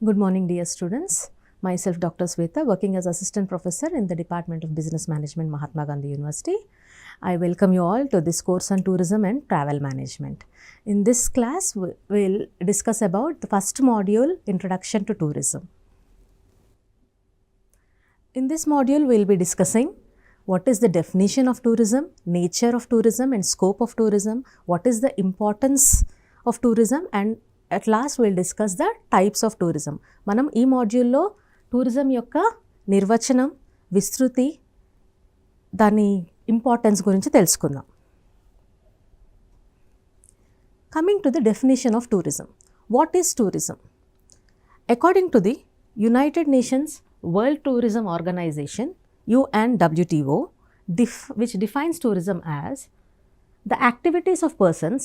Good morning, dear students. Myself, Dr. Sweta, working as Assistant Professor in the Department of Business Management, Mahatma Gandhi University. I welcome you all to this course on tourism and travel management. In this class, we will discuss about the first module, Introduction to Tourism. In this module, we will be discussing what is the definition of tourism, nature of tourism and scope of tourism, what is the importance of tourism, and at last we will discuss the types of tourism. మనం ఈ మాడ్యూల్లో tourism యొక్క నిర్వచనం, విస్తృతి, దాని importance గురించి తెలుసుకుందాం. Coming to the definition of tourism. What is tourism? According to the United Nations World Tourism Organization, UNWTO, which defines tourism as the activities of persons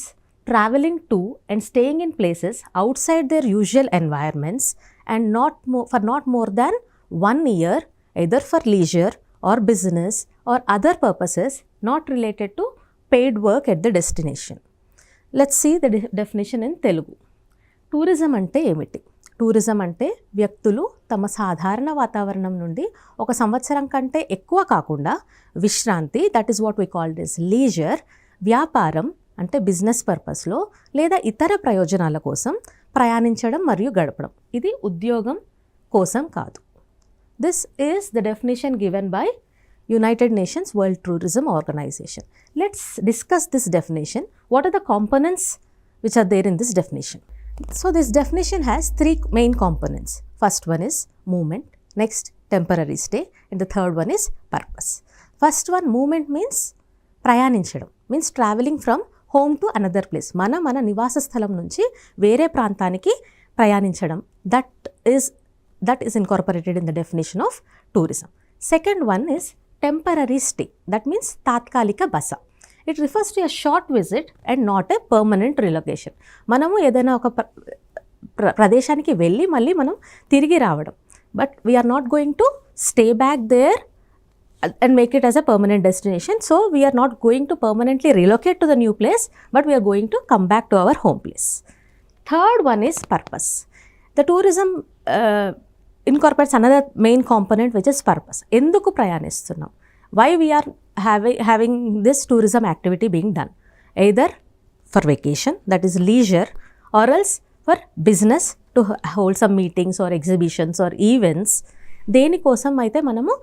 traveling to and staying in places outside their usual environments and for not more than 1 year, either for leisure or business or other purposes not related to paid work at the destination. Let's see the definition in Telugu. Tourism ante emiti? Tourism అంటే వ్యక్తులు తమ సాధారణ వాతావరణం నుండి ఒక సంవత్సరం కంటే ఎక్కువ కాకుండా విశ్రాంతి, that is what we call this leisure, వ్యాపారం అంటే బిజినెస్ పర్పస్లో లేదా ఇతర ప్రయోజనాల కోసం ప్రయాణించడం మరియు గడపడం. ఇది ఉద్యోగం కోసం కాదు. This is the definition given by United Nations World Tourism Organization. Let's discuss this definition. What are the components which are there in this definition? So this definition has 3 main components. First one is movement, next temporary stay, and the third one is purpose. First one, movement means ప్రయాణించడం, means traveling from home to another place. మన నివాస స్థలం నుంచి వేరే ప్రాంతానికి ప్రయాణించడం. That is incorporated in the definition of tourism. Second one is temporary stay. That means తాత్కాలిక బస. It refers to a short visit and not a permanent relocation. మనము ఏదైనా ఒక ప్రదేశానికి వెళ్ళి మళ్ళీ మనం తిరిగి రావడం. But we are not going to stay back there and make it as a permanent destination. So we are not going to permanently relocate to the new place, but we are going to come back to our home place. Third one is purpose. The tourism incorporates another main component, which is purpose. ఎందుకు ప్రయాణిస్తున్నాం? Why we are having this tourism activity being done? Either for vacation, that is leisure, or else for business, to hold some meetings or exhibitions or events. దేనికోసం అయితే మనము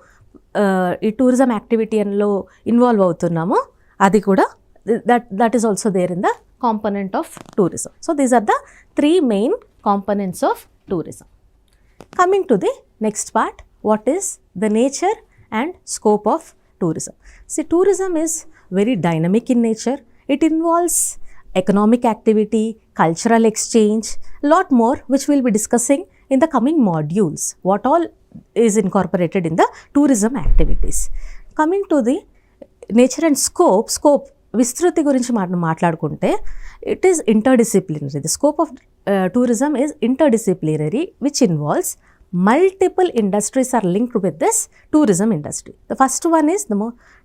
ఈ tourism యాక్టివిటీలో involve అవుతున్నామో అది కూడా that is also there in the component of tourism. So these are the 3 main components of tourism. Coming to the next part, what is the nature and scope of tourism? See, tourism is very dynamic in nature. It involves economic activity, cultural exchange, lot more, which we'll be discussing in the coming modules. What all is incorporated in the tourism activities. Coming to the nature and scope, విస్తృతి గురించి మాట్లాడుకుంటే it is interdisciplinary. The scope of tourism is interdisciplinary, which involves multiple industries are linked with this tourism industry. The first one is the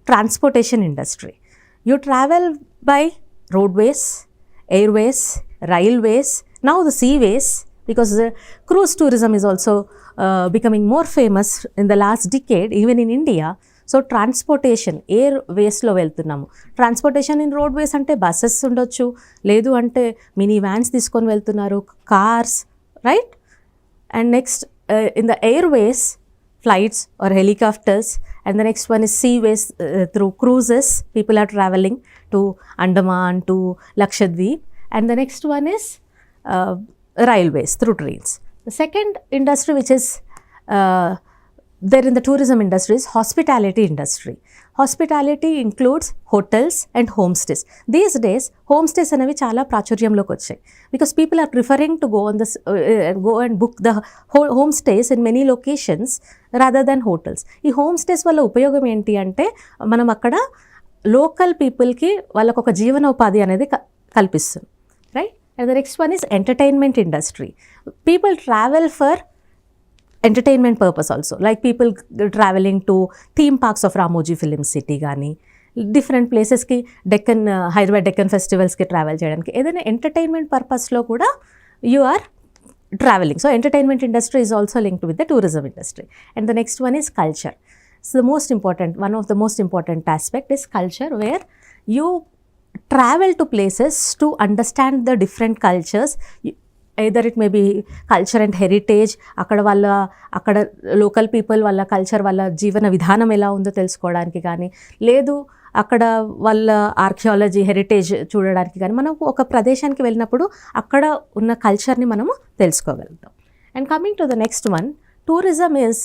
transportation industry. You travel by roadways, airways, railways, now the seaways, because the cruise tourism is also becoming more famous in the last decade, even in India. So transportation ఎయిర్వేస్లో వెళ్తున్నాము. Transportation in roadways అంటే buses ఉండొచ్చు, లేదు అంటే mini vans తీసుకొని వెళ్తున్నారు, cars, right? And next in the airways, flights or helicopters, and the next one is seaways, through cruises. People are traveling to Andaman, to Lakshadweep, and the next one is railways, through trains. The second industry which is there in the tourism industry is hospitality industry. Hospitality includes hotels and homestays. These days homestays అనేవి చాలా ప్రాచుర్యంలోకి వచ్చాయి, because people are preferring to go and book the homestays in many locations rather than hotels. ఈ homestays వల్ల ఉపయోగం ఏంటి అంటే మనం అక్కడ లోకల్ పీపుల్కి వాళ్ళకు ఒక జీవనోపాధి అనేది కల్పిస్తుంది, right? And the next one is entertainment industry. People travel for entertainment purpose also, like people traveling to theme parks of Ramoji Film City gaani, different places ki Deccan Hyderabad Deccan festivals ki travel cheyadaniki, edaina entertainment purpose lo kuda you are traveling. So entertainment industry is also linked with the tourism industry. And the next one is culture. So the most important, one of the most important aspect is culture, where you travel to places to understand the different cultures. Either it may be culture and heritage, అక్కడ local people వాళ్ళ culture, వాళ్ళ జీవన విధానం ఎలా ఉందో తెలుసుకోవడానికి కానీ, లేదు అక్కడ వాళ్ళ ఆర్కియాలజీ హెరిటేజ్ చూడడానికి కానీ, మనం ఒక ప్రదేశానికి వెళ్ళినప్పుడు అక్కడ ఉన్న కల్చర్ని మనము తెలుసుకోగలుగుతాం. And coming to the next one, tourism is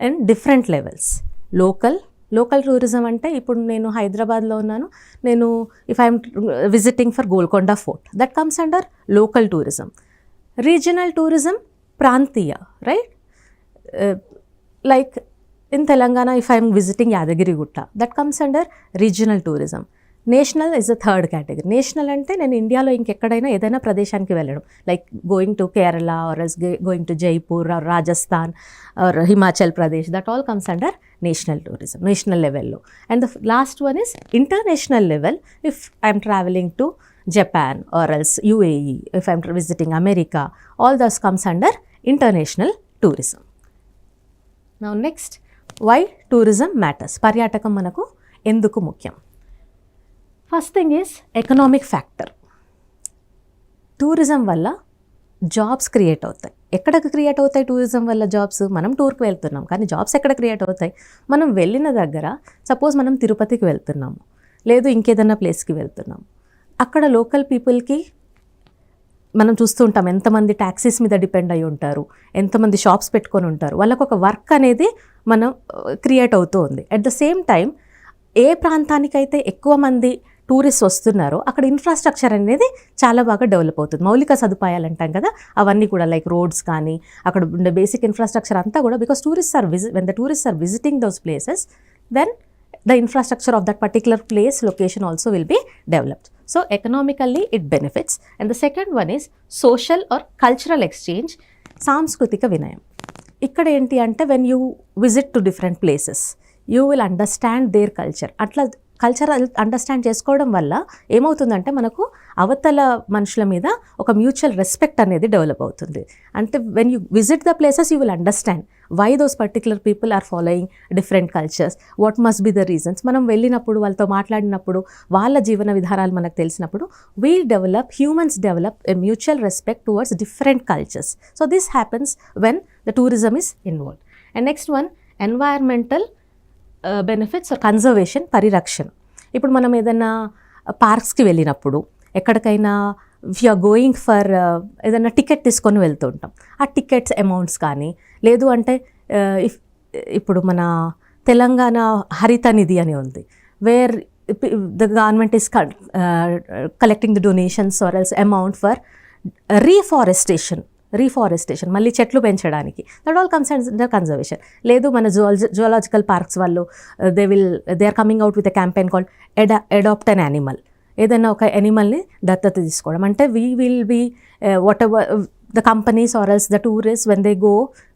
in different levels. Local tourism అంటే, ఇప్పుడు నేను హైదరాబాద్లో ఉన్నాను, నేను if I'm visiting for Golconda fort, that comes under local tourism. Regional tourism, ప్రాంతీయ, right? Like in Telangana, if I am visiting Yadagiri Gutta, that comes under regional tourism. National is the third category. National ante nenu India lo inkekkadaina edaina pradeshaniki velladam, like going to Kerala or else going to Jaipur or Rajasthan or Himachal Pradesh, that all comes under national tourism, national level lo. And the last one is international level. If I am traveling to Japan or else UAE, if I am visiting America, all those comes under international tourism. Now next, why tourism matters? పర్యాటకం మనకు ఎందుకు ముఖ్యం? First thing is economic factor. Tourism వల్ల jobs create అవుతాయి. ఎక్కడ create అవుతాయి tourism వల్ల jobs? మనం టూర్కి వెళ్తున్నాం, కానీ జాబ్స్ ఎక్కడ క్రియేట్ అవుతాయి? మనం వెళ్ళిన దగ్గర, సపోజ్ మనం తిరుపతికి వెళ్తున్నాము, లేదు ఇంకేదన్నా ప్లేస్కి వెళ్తున్నాము, అక్కడ లోకల్ పీపుల్కి మనం చూస్తూ ఉంటాం ఎంతమంది ట్యాక్సీస్ మీద డిపెండ్ అయి ఉంటారు, ఎంతమంది షాప్స్ పెట్టుకొని ఉంటారు, వాళ్ళకు ఒక వర్క్ అనేది మనం క్రియేట్ అవుతూ ఉంది. అట్ ద సేమ్ టైం ఏ ప్రాంతానికైతే ఎక్కువ మంది టూరిస్ట్ వస్తున్నారో అక్కడ ఇన్ఫ్రాస్ట్రక్చర్ అనేది చాలా బాగా డెవలప్ అవుతుంది. మౌలిక సదుపాయాలు అంటాం కదా, అవన్నీ కూడా లైక్ రోడ్స్ కానీ, అక్కడ ఉండే బేసిక్ ఇన్ఫ్రాస్ట్రక్చర్ అంతా కూడా, because when the tourist are visiting those places, then the infrastructure of that particular place, location also will be developed. So economically it benefits. And the second one is social or cultural exchange, సాంస్కృతిక వినయం. ఇక్కడ ఏంటి అంటే, when you visit to different places, you will understand their culture. అట్లా cultural understand చేసుకోవడం వల్ల ఏమవుతుందంటే, మనకు అవతల మనుషుల మీద ఒక మ్యూచువల్ రెస్పెక్ట్ అనేది డెవలప్ అవుతుంది. అంటే when you visit the places, you will understand why those particular people are following different cultures, what must be the reasons. మనం వెళ్ళినప్పుడు, వాళ్ళతో మాట్లాడినప్పుడు, వాళ్ళ జీవన విధానాలు మనకు తెలిసినప్పుడు, humans develop a mutual respect towards different cultures. So this happens when the tourism is involved. And next one, environmental benefits or conservation, పరిరక్షణ. ఇప్పుడు మనం ఏదైనా పార్క్స్కి వెళ్ళినప్పుడు, ఎక్కడికైనా if you are going for ఏదైనా టికెట్ తీసుకొని వెళ్తూ ఉంటాం, ఆ టికెట్స్ అమౌంట్స్ కానీ, లేదు అంటే ఇప్పుడు మన తెలంగాణ హరిత నిధి అని ఉంది, where the government is collecting the donations or else amount for reforestation, మళ్ళీ చెట్లు పెంచడానికి, that all comes under conservation. లేదు మన జువాలజికల్ పార్క్స్ వాళ్ళు, they are coming out with a campaign called adopt an animal. ఏదైనా ఒక యానిమల్ని దత్తత తీసుకోవడం అంటే, we will be whatever the companies or else the tourist, when they go,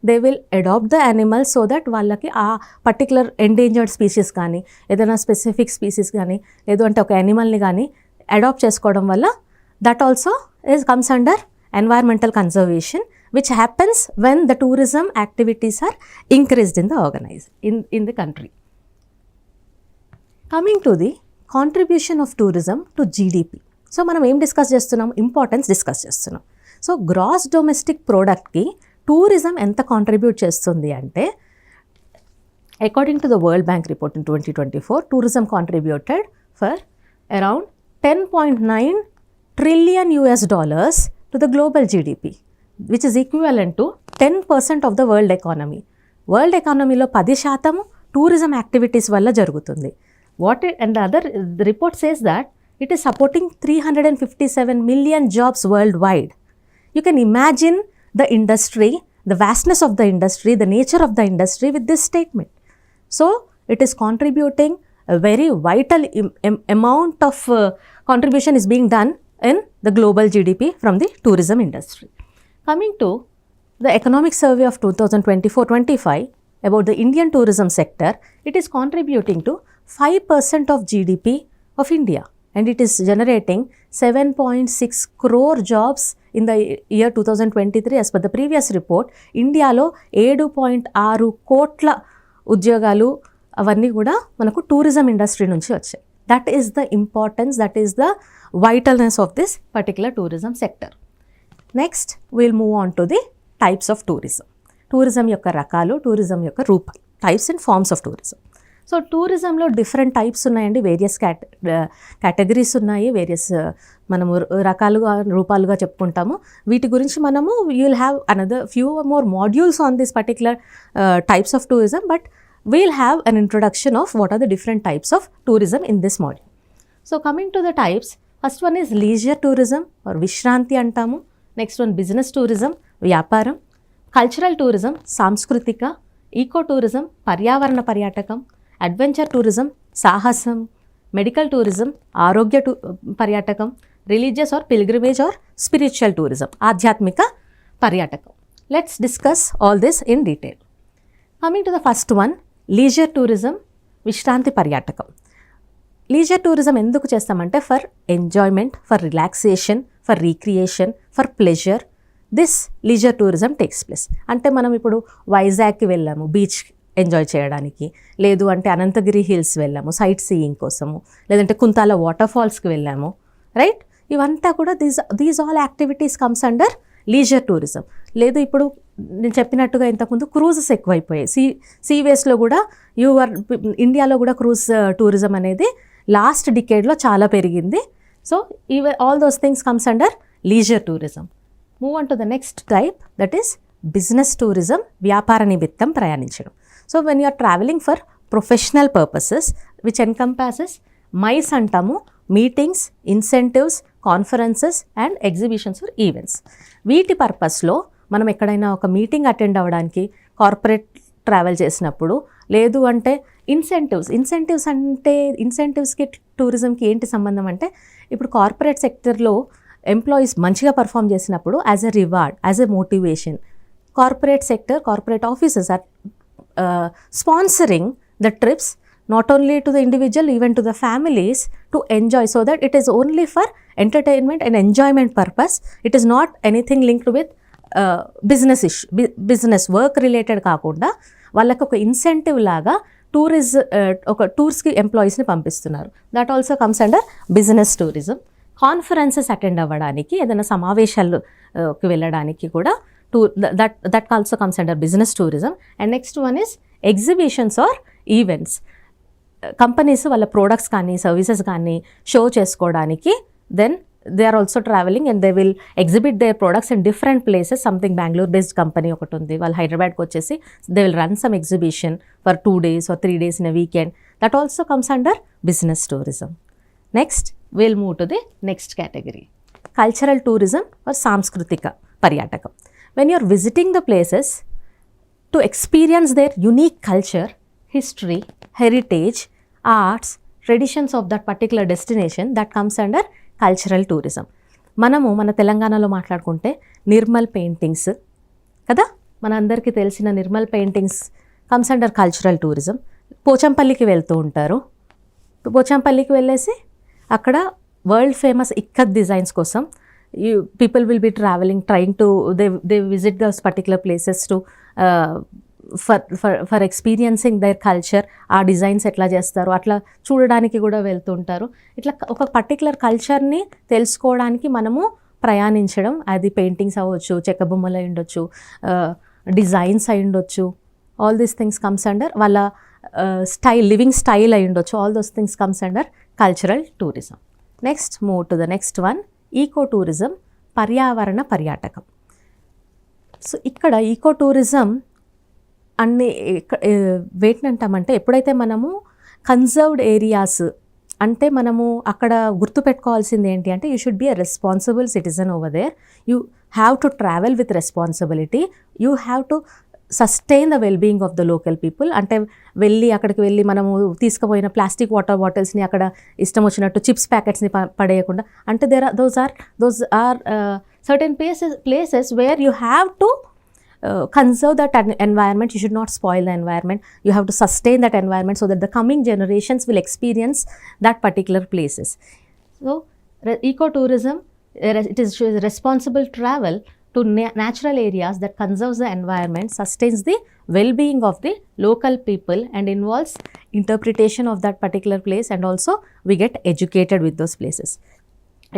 they will adopt the animal so that వాళ్ళకి ఆ particular endangered species కానీ, ఏదైనా స్పెసిఫిక్ స్పీసీస్ కానీ, లేదు అంటే ఒక యానిమల్ని కానీ అడాప్ట్ చేసుకోవడం వల్ల, that also comes under environmental conservation, which happens when the tourism activities are increased in the country. Coming to the contribution of tourism to GDP. So మనం ఏం డిస్కస్ చేస్తున్నాం? ఇంపార్టెన్స్ డిస్కస్ చేస్తున్నాం. సో గ్రాస్ డొమెస్టిక్ ప్రోడక్ట్కి tourism ఎంత contribute చేస్తుంది అంటే, according to the world bank report in 2024, tourism contributed for around $10.9 trillion to the global GDP, which is equivalent to 10% of the world economy. World ఎకానమీలో 10% tourism activities వల్ల జరుగుతుంది. And the other report says that it is supporting 357 million jobs worldwide. You can imagine the industry, the vastness of the industry, the nature of the industry with this statement. So it is contributing a very vital amount of contribution is being done in the global GDP from the tourism industry. Coming to the economic survey of 2024-25 about the Indian tourism sector, it is contributing to 5% of GDP of India. and it is generating 7.6 crore jobs in the year 2023 as per the previous report. ఇండియాలో 7.6 కోట్ల ఉద్యోగాలు అవన్నీ కూడా మనకు tourism industry నుంచి వచ్చాయి. That is the importance, that is the vitalness of this particular tourism sector. Next will move on to the types of tourism. Tourism యొక్క రకాలు, టూరిజం యొక్క రూపాలు, types and forms of tourism. So టూరిజంలో different types ఉన్నాయండి, various categories ఉన్నాయి, various మనము రూపాలుగా చెప్పుకుంటాము. వీటి గురించి మనము you will have another few more modules on this particular types of tourism, but we'll have an introduction of what are the different types of tourism in this module. So coming to the types, first one is leisure tourism or Vishranti antamu. Next one business tourism, Vyaparam. Cultural tourism, Samskritika. Eco tourism, Paryavarana Paryatakam. Adventure tourism, Sahasam. Medical tourism, Arogya Paryatakam. Religious or pilgrimage or spiritual tourism, Adhyatmika Paryatakam. Let's discuss all this in detail. Coming to the first one, leisure tourism, విశ్రాంతి పర్యాటకం. Leisure tourism ఎందుకు చేస్తామంటే for enjoyment, for relaxation, for recreation, for pleasure. This leisure tourism takes place. అంటే మనం ఇప్పుడు వైజాగ్కి వెళ్ళాము beach enjoy చేయడానికి, లేదు అంటే అనంతగిరి హిల్స్ వెళ్ళాము సైట్ సీయింగ్ కోసము, లేదంటే కుంతాల వాటర్ ఫాల్స్కి వెళ్ళాము, రైట్? ఇవంతా కూడా these all activities comes under leisure tourism. లేదు ఇప్పుడు నేను చెప్పినట్టుగా ఇంతకుముందు క్రూజెస్ ఎక్కువైపోయాయి, సీవేస్లో కూడా ఇండియాలో కూడా క్రూజ్ టూరిజం అనేది లాస్ట్ డికేడ్లో చాలా పెరిగింది. So all those things comes under leisure tourism. Move on to the next type, that is business tourism, వ్యాపార నిమిత్తం ప్రయాణించడం. So when you are travelling for professional purposes which encompasses MICE అంటాము, meetings, incentives, conferences and exhibitions or events. వీటి పర్పస్లో మనం ఎక్కడైనా ఒక meeting attend అవ్వడానికి కార్పొరేట్ ట్రావెల్ చేసినప్పుడు, లేదు అంటే ఇన్సెంటివ్స్ అంటే ఇంటెన్సివ్స్కి టూరిజంకి ఏంటి సంబంధం అంటే, ఇప్పుడు కార్పొరేట్ సెక్టర్లో ఎంప్లాయీస్ మంచిగా పర్ఫామ్ చేసినప్పుడు as a reward, as a motivation, corporate sector, corporate offices are sponsoring the trips not only to the individual, even to the families to enjoy, so that it is only for entertainment and enjoyment purpose. It is not anything linked with business work related కాకుండా వాళ్ళకి ఒక incentive లాగా టూర్స్కి ఎంప్లాయీస్ని పంపిస్తున్నారు. That also comes under business tourism. Conferences attend అవ్వడానికి, ఏదైనా సమావేశాలకు వెళ్ళడానికి కూడా that also comes under business tourism. And next one is exhibitions or events. Companies వాళ్ళ ప్రోడక్ట్స్ కానీ సర్వీసెస్ కానీ షో చేసుకోవడానికి, then they are also travelling and they will exhibit their products in different places. Something Bengaluru based company ఒకటి ఉంది, వాళ్ళు హైదరాబాద్కి వచ్చేసి they will run some exhibition for 2 days or 3 days in a weekend. That also comes under business tourism. Next, we'll move to the next category, cultural tourism or Samskritika Paryatakam. When you're visiting the places to experience their unique culture, history, heritage, arts, traditions of that particular destination, that comes under cultural tourism. మనము మన తెలంగాణలో మాట్లాడుకుంటే Nirmal paintings కదా, మన అందరికీ తెలిసిన Nirmal paintings comes under cultural tourism. పోచంపల్లికి వెళ్తూ ఉంటారు, పోచంపల్లికి వెళ్ళేసి అక్కడ వరల్డ్ ఫేమస్ ఇక్కత్ డిజైన్స్ కోసం people will be travelling, trying to they visit those particular places to for experiencing their culture. ఆ డిజైన్స్ ఎట్లా చేస్తారు అట్లా చూడడానికి కూడా వెళ్తుంటారు. ఇట్లా ఒక పర్టికులర్ కల్చర్ని తెలుసుకోవడానికి మనము ప్రయాణించడం, అది పెయింటింగ్స్ అవ్వచ్చు, చెక్క బొమ్మలు అయి ఉండొచ్చు, డిజైన్స్ అయి ఉండొచ్చు, all these things comes under వాళ్ళ లివింగ్ స్టైల్ అయి ఉండొచ్చు, all those things comes under cultural tourism. Next move to the next one, eco tourism, పర్యావరణ పర్యాటకం. సో ఇక్కడ ఈకో టూరిజం అన్ని వేటిని అంటామంటే, ఎప్పుడైతే మనము కన్జర్వ్డ్ ఏరియాస్ అంటే మనము అక్కడ గుర్తుపెట్టుకోవాల్సింది ఏంటి అంటే, you should be a responsible citizen over there. You have to travel with responsibility. You have to sustain the well being of the local people. అంటే అక్కడికి వెళ్ళి మనము తీసుకుపోయిన ప్లాస్టిక్ వాటర్ బాటిల్స్ని అక్కడ ఇష్టం వచ్చినట్టు చిప్స్ ప్యాకెట్స్ని పడేయకుండా, అంటే those are certain places where you have to conserve that environment. You should not spoil the environment. You have to sustain that environment so that the coming generations will experience that particular places. So, ecotourism, it is responsible travel to natural areas that conserves the environment, sustains the well-being of the local people and involves interpretation of that particular place, and also we get educated with those places.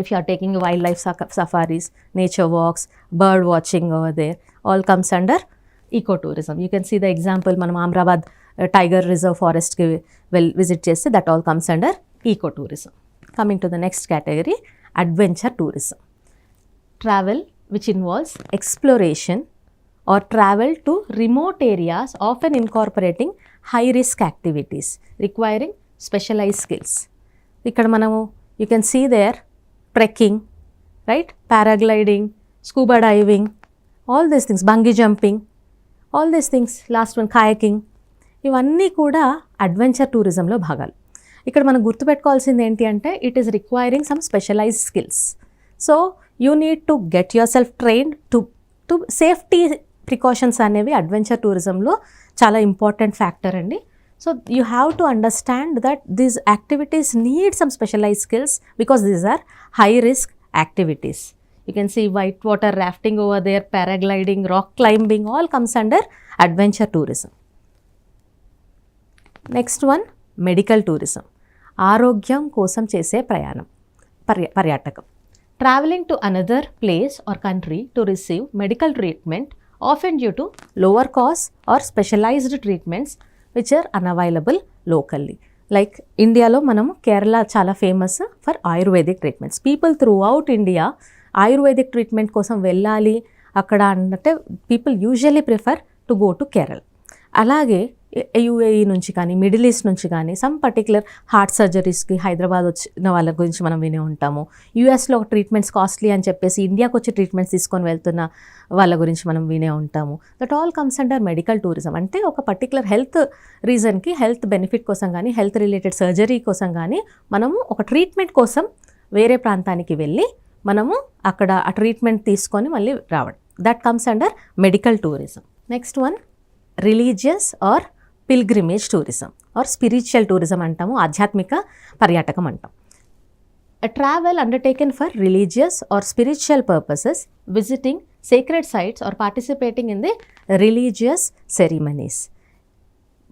If you are taking wildlife safaris, nature walks, bird watching over there, all comes under ecotourism. You can see the example, మనం Amrabad Tiger Reserve Forest ki visit cheste, that all comes under ecotourism. Coming to the next category, adventure tourism. Travel which involves exploration or travel to remote areas, often incorporating high risk activities requiring specialized skills. Ikkada manamu, you can see there trekking, right, paragliding, scuba diving, all these things, bungee jumping, all these things, last one kayaking, ఇవన్నీ కూడా adventure టూరిజంలో భాగాలు. ఇక్కడ మనం గుర్తుపెట్టుకోవాల్సింది ఏంటి అంటే, it is requiring some specialised skills. So you need to get yourself trained to safety precautions అనేవి adventure టూరిజంలో చాలా ఇంపార్టెంట్ ఫ్యాక్టర్ అండి. So you have to understand that these activities need some specialised skills because these are high risk activities. You can see white water rafting over there, paragliding, rock climbing, all comes under adventure tourism. Next one, medical tourism. ఆరోగ్యం కోసం చేసే ప్రయాణం, పర్యాటకం. Traveling to another place or country to receive medical treatment, often due to lower cost or specialized treatments which are unavailable locally. Like ఇండియాలో మనము కేరళ చాలా famous for ayurvedic treatments. People through out India ayurvedic treatment కోసం వెళ్ళాలి అక్కడ అంటే people usually prefer to go to Kerala. అలాగే UAE నుంచి కానీ మిడిల్ ఈస్ట్ నుంచి కానీ సమ్ పర్టికులర్ హార్ట్ సర్జరీస్కి హైదరాబాద్ వచ్చిన వాళ్ళ గురించి మనం వినే ఉంటాము. యూఎస్లో ట్రీట్మెంట్స్ కాస్ట్లీ అని చెప్పేసి ఇండియాకి వచ్చి ట్రీట్మెంట్స్ తీసుకొని వెళ్తున్న వాళ్ళ గురించి మనం వినే ఉంటాము. That all comes under medical tourism. అంటే ఒక పర్టికులర్ హెల్త్ రీజన్కి, హెల్త్ బెనిఫిట్ కోసం కానీ, హెల్త్ రిలేటెడ్ సర్జరీ కోసం కానీ మనము ఒక ట్రీట్మెంట్ కోసం వేరే ప్రాంతానికి వెళ్ళి మనము అక్కడ ఆ ట్రీట్మెంట్ తీసుకొని మళ్ళీ రావడం, that comes under medical tourism. Next one, religious or pilgrimage tourism or spiritual tourism అంటాము, ఆధ్యాత్మిక పర్యాటకం అంటాం. A travel undertaken for religious or spiritual purposes, visiting sacred sites or participating in the religious ceremonies.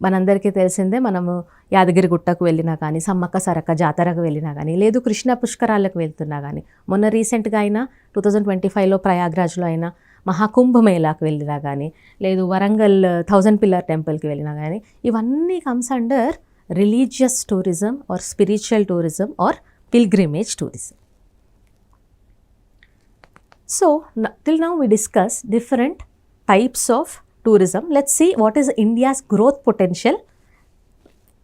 మనందరికీ తెలిసిందే, మనము యాదగిరి గుట్టకు వెళ్ళినా కానీ, సమ్మక్క సారక్క జాతరకు వెళ్ళినా కానీ, లేదు కృష్ణ పుష్కరాలకు వెళ్తున్నా కానీ, మొన్న రీసెంట్గా అయినా 2025లో ప్రయాగ్రాజ్లో అయినా మహాకుంభమేళాకు వెళ్ళినా కానీ, లేదు వరంగల్ 1000 పిల్లర్ టెంపుల్కి వెళ్ళినా కానీ, ఇవన్నీ comes under religious tourism or spiritual tourism or pilgrimage tourism. So till now we discussed different types of tourism. Let's see what is India's growth potential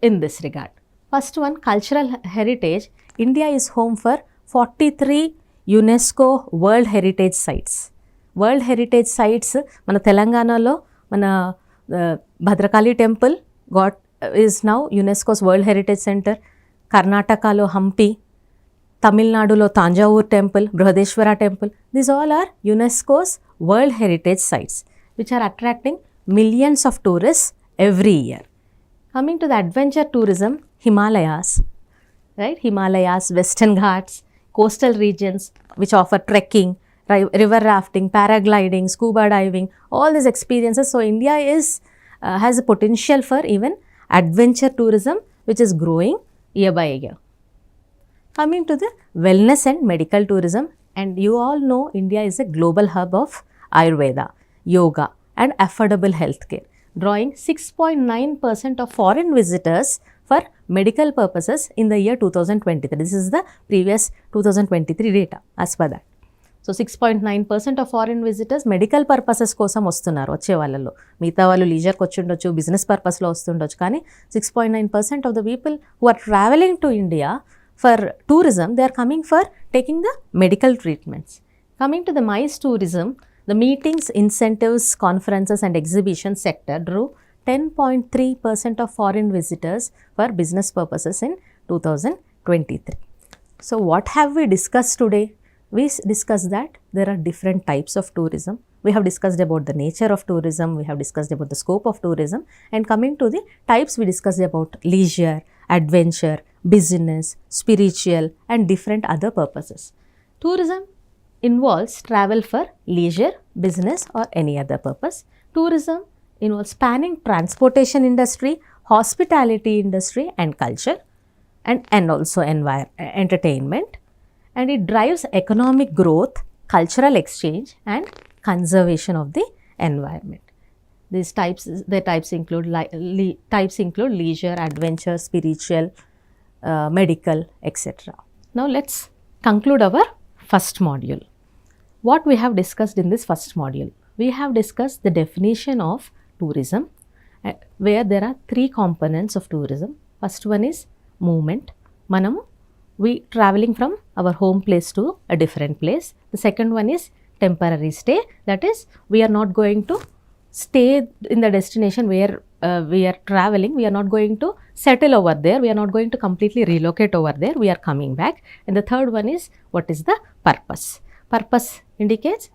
in this regard. First one, cultural heritage. India is home for 43 UNESCO World Heritage Sites. World Heritage Sites, మన తెలంగాణలో మన Bhadrakali temple is now UNESCO's World Heritage Center. కర్ణాటకలో హంపి, తమిళనాడులో Thanjavur temple, Brihadeeswara temple, these all are UNESCO's World Heritage sites which are attracting millions of tourists every year. Coming to the adventure tourism, Himalayas, right, Himalayas, Western Ghats, coastal regions which offer trekking, river rafting, paragliding, scuba diving, all these experiences. So India has a potential for even adventure tourism which is growing year by year. Coming to the wellness and medical tourism, and you all know India is a global hub of Ayurveda, yoga and affordable healthcare, drawing 6.9% of foreign visitors for medical purposes in the year 2023. This is the previous 2023 data as per that. So 6.9% of foreign visitors medical purposes కోసం వస్తున్నారు వచ్చే వాళ్ళలో. మిగతా వాళ్ళు లీజర్కి వచ్చి ఉండొచ్చు, business పర్పస్లో వస్తుండొచ్చు, కానీ 6.9% of the people who are travelling to India for tourism, they are coming for taking the medical treatments. Coming to the MICE tourism, the meetings, incentives, conferences and exhibition sector drew 10.3% of foreign visitors for business purposes in 2023. So what have we discussed today? We discussed that there are different types of tourism. We have discussed about the nature of tourism, we have discussed about the scope of tourism, and coming to the types, we discussed about leisure, adventure, business, spiritual, and different other purposes. Tourism involves travel for leisure, business, or any other purpose. Tourism involves spanning transportation industry, hospitality industry, and culture, and also entertainment. And it drives economic growth, cultural exchange, and conservation of the environment. These types include leisure, adventure, spiritual, medical, etc. Now let's conclude our first module. What we have discussed in this first module? We have discussed the definition of tourism, where there are three components of tourism. First one is movement. We traveling from our home place to a different place. The second one is temporary stay. That is, we are not going to stay in the destination where we are traveling. We are not going to settle over there. We are not going to completely relocate over there. We are coming back. And the third one is, what is the purpose? Purpose indicates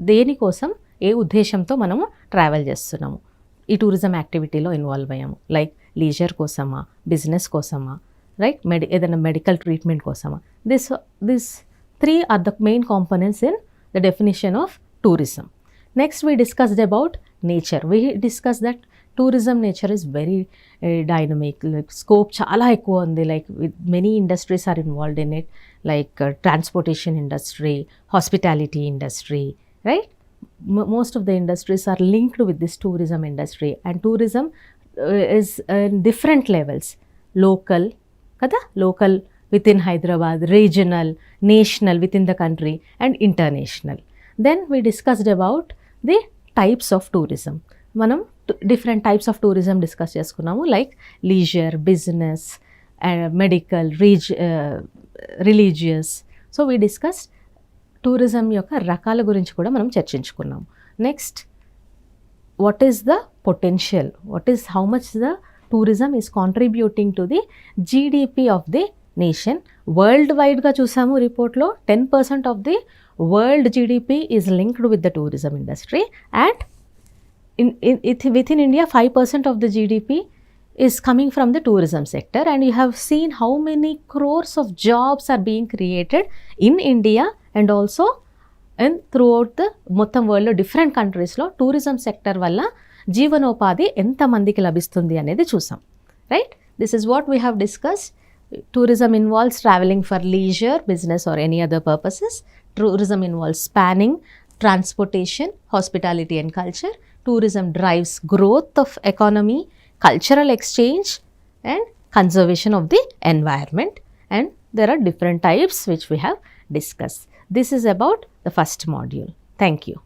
దేని కోసం ఏ ఉద్దేశంతో మనము travel చేస్తున్నాము, ఈ tourism యాక్టివిటీలో involve అయ్యాము. Like leisure కోసమా, business కోసమా, రైట్, ఏదైనా మెడికల్ ట్రీట్మెంట్ కోసమా. This three are the main components in the definition of tourism. Next, we discussed about nature. We discussed that tourism nature is very dynamic. Like scope chala ekkuva undi. Like many industries are involved in it, like transportation industry, hospitality industry, right? Most of the industries are linked with this tourism industry, and tourism is in different levels. Local, kada? Local within Hyderabad, regional, national within the country, and international. Then we discussed about the types of tourism. మనం different types of tourism discuss చేసుకున్నాము, like leisure, business, medical, religious. So we discussed tourism యొక్క రకాల గురించి కూడా మనం చర్చించుకున్నాము. Next, what is the potential? How much the tourism is contributing to the GDP of the nation? World వైడ్గా చూసాము రిపోర్ట్లో 10% of the world GDP is linked with the tourism industry, and within India 5% of the GDP is coming from the tourism sector. And you have seen how many crores of jobs are being created in India and also throughout the మొత్తం వరల్డ్లో different కంట్రీస్లో tourism sector వల్ల జీవనోపాధి ఎంతమందికి లభిస్తుంది అనేది చూసాం, right. This is what we have discussed. Tourism involves traveling for leisure, business, or any other purposes. Tourism involves spanning transportation, hospitality, and culture. Tourism drives growth of economy, cultural exchange, and conservation of the environment. And there are different types which we have discussed. This is about the first module. Thank you.